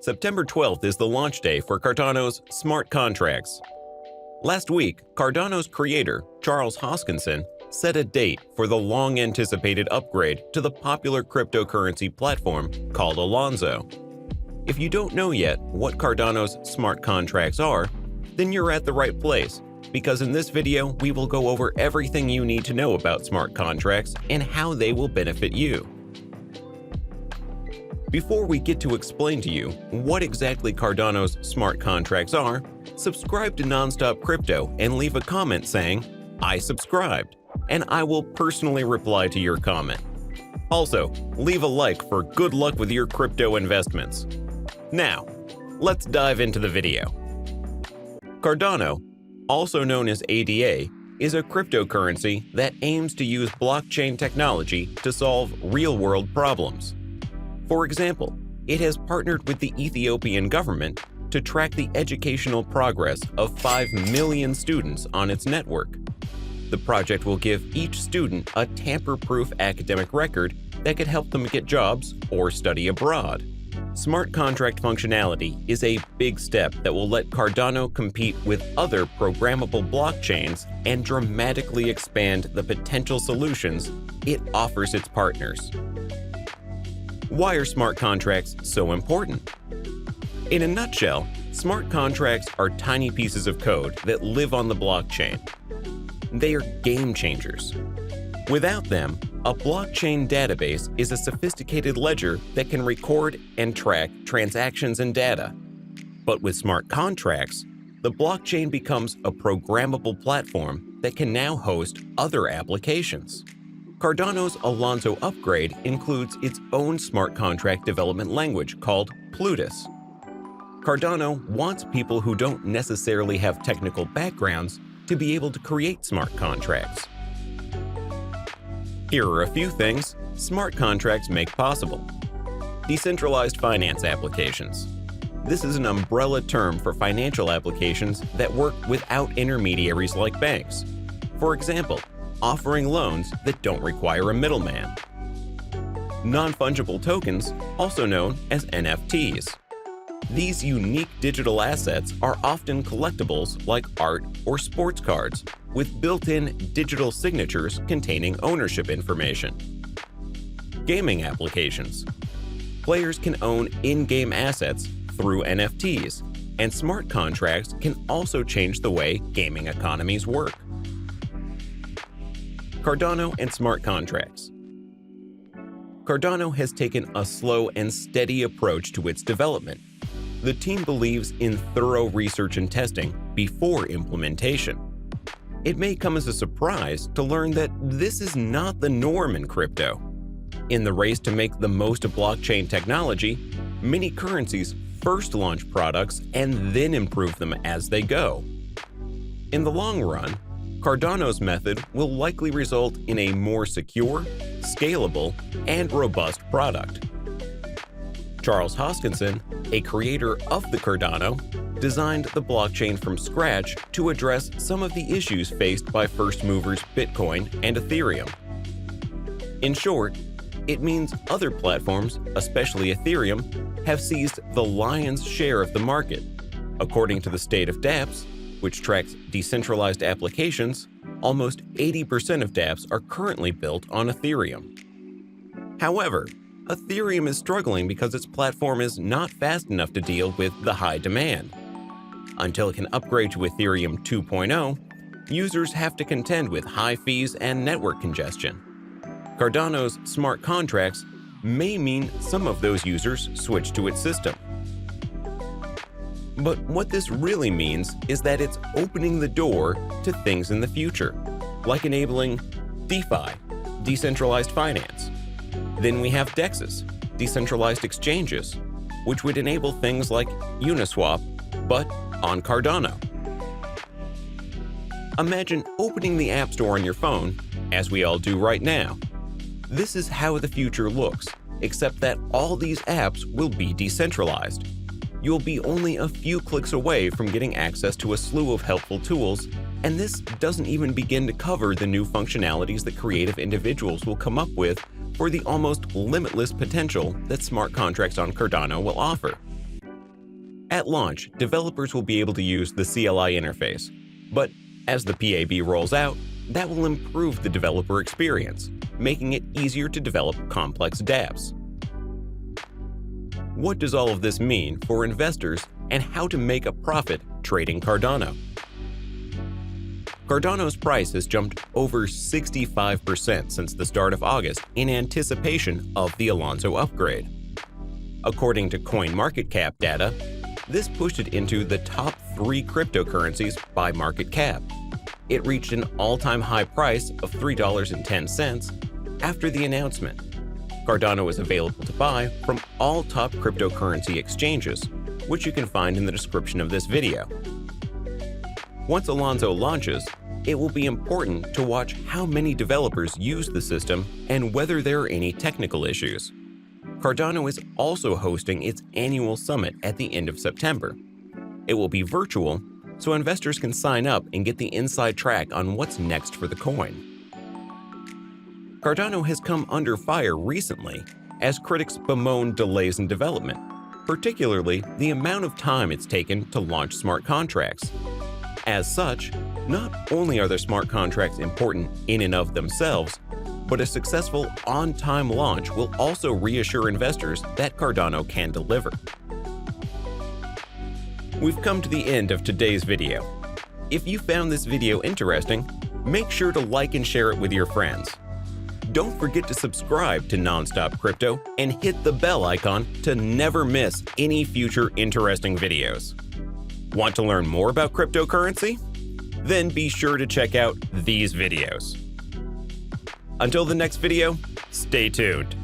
September 12th is the launch day for Cardano's smart contracts. Last week, Cardano's creator, Charles Hoskinson, set a date for the long-anticipated upgrade to the popular cryptocurrency platform called Alonzo. If you don't know yet what Cardano's smart contracts are, then you're at the right place, because in this video we will go over everything you need to know about smart contracts and how they will benefit you. Before we get to explain to you what exactly Cardano's smart contracts are, subscribe to Nonstop Crypto and leave a comment saying, "I subscribed," and I will personally reply to your comment. Also, leave a like for good luck with your crypto investments. Now, let's dive into the video. Cardano, also known as ADA, is a cryptocurrency that aims to use blockchain technology to solve real-world problems. For example, it has partnered with the Ethiopian government to track the educational progress of 5 million students on its network. The project will give each student a tamper-proof academic record that could help them get jobs or study abroad. Smart contract functionality is a big step that will let Cardano compete with other programmable blockchains and dramatically expand the potential solutions it offers its partners. Why are smart contracts so important? In a nutshell, smart contracts are tiny pieces of code that live on the blockchain. They are game changers. Without them, a blockchain database is a sophisticated ledger that can record and track transactions and data. But with smart contracts, the blockchain becomes a programmable platform that can now host other applications. Cardano's Alonzo upgrade includes its own smart contract development language called Plutus. Cardano wants people who don't necessarily have technical backgrounds to be able to create smart contracts. Here are a few things smart contracts make possible. Decentralized finance applications. This is an umbrella term for financial applications that work without intermediaries like banks. For example, offering loans that don't require a middleman. Non-fungible tokens, also known as NFTs. These unique digital assets are often collectibles like art or sports cards, with built-in digital signatures containing ownership information. Gaming applications. Players can own in-game assets through NFTs, and smart contracts can also change the way gaming economies work. Cardano and smart contracts. Cardano has taken a slow and steady approach to its development. The team believes in thorough research and testing before implementation. It may come as a surprise to learn that this is not the norm in crypto. In the race to make the most of blockchain technology, many currencies first launch products and then improve them as they go. In the long run, Cardano's method will likely result in a more secure, scalable, and robust product. Charles Hoskinson, a creator of the Cardano, designed the blockchain from scratch to address some of the issues faced by first movers Bitcoin and Ethereum. In short, it means other platforms, especially Ethereum, have seized the lion's share of the market. According to the State of dApps, which tracks decentralized applications, almost 80% of dApps are currently built on Ethereum. However, Ethereum is struggling because its platform is not fast enough to deal with the high demand. Until it can upgrade to Ethereum 2.0, users have to contend with high fees and network congestion. Cardano's smart contracts may mean some of those users switch to its system. But what this really means is that it's opening the door to things in the future, like enabling DeFi, decentralized finance. Then we have DEXs, decentralized exchanges, which would enable things like Uniswap, but on Cardano. Imagine opening the App Store on your phone, as we all do right now. This is how the future looks, except that all these apps will be decentralized. You'll be only a few clicks away from getting access to a slew of helpful tools, and this doesn't even begin to cover the new functionalities that creative individuals will come up with for the almost limitless potential that smart contracts on Cardano will offer. At launch, developers will be able to use the CLI interface, but as the PAB rolls out, that will improve the developer experience, making it easier to develop complex dApps. What does all of this mean for investors and how to make a profit trading Cardano? Cardano's price has jumped over 65% since the start of August in anticipation of the Alonzo upgrade. According to CoinMarketCap data, this pushed it into the top 3 cryptocurrencies by market cap. It reached an all-time high price of $3.10 after the announcement. Cardano is available to buy from all top cryptocurrency exchanges, which you can find in the description of this video. Once Alonzo launches, it will be important to watch how many developers use the system and whether there are any technical issues. Cardano is also hosting its annual summit at the end of September. It will be virtual, so investors can sign up and get the inside track on what's next for the coin. Cardano has come under fire recently as critics bemoan delays in development, particularly the amount of time it's taken to launch smart contracts. As such, not only are the smart contracts important in and of themselves, but a successful on-time launch will also reassure investors that Cardano can deliver. We've come to the end of today's video. If you found this video interesting, make sure to like and share it with your friends. Don't forget to subscribe to Nonstop Crypto and hit the bell icon to never miss any future interesting videos. Want to learn more about cryptocurrency? Then be sure to check out these videos. Until the next video, stay tuned.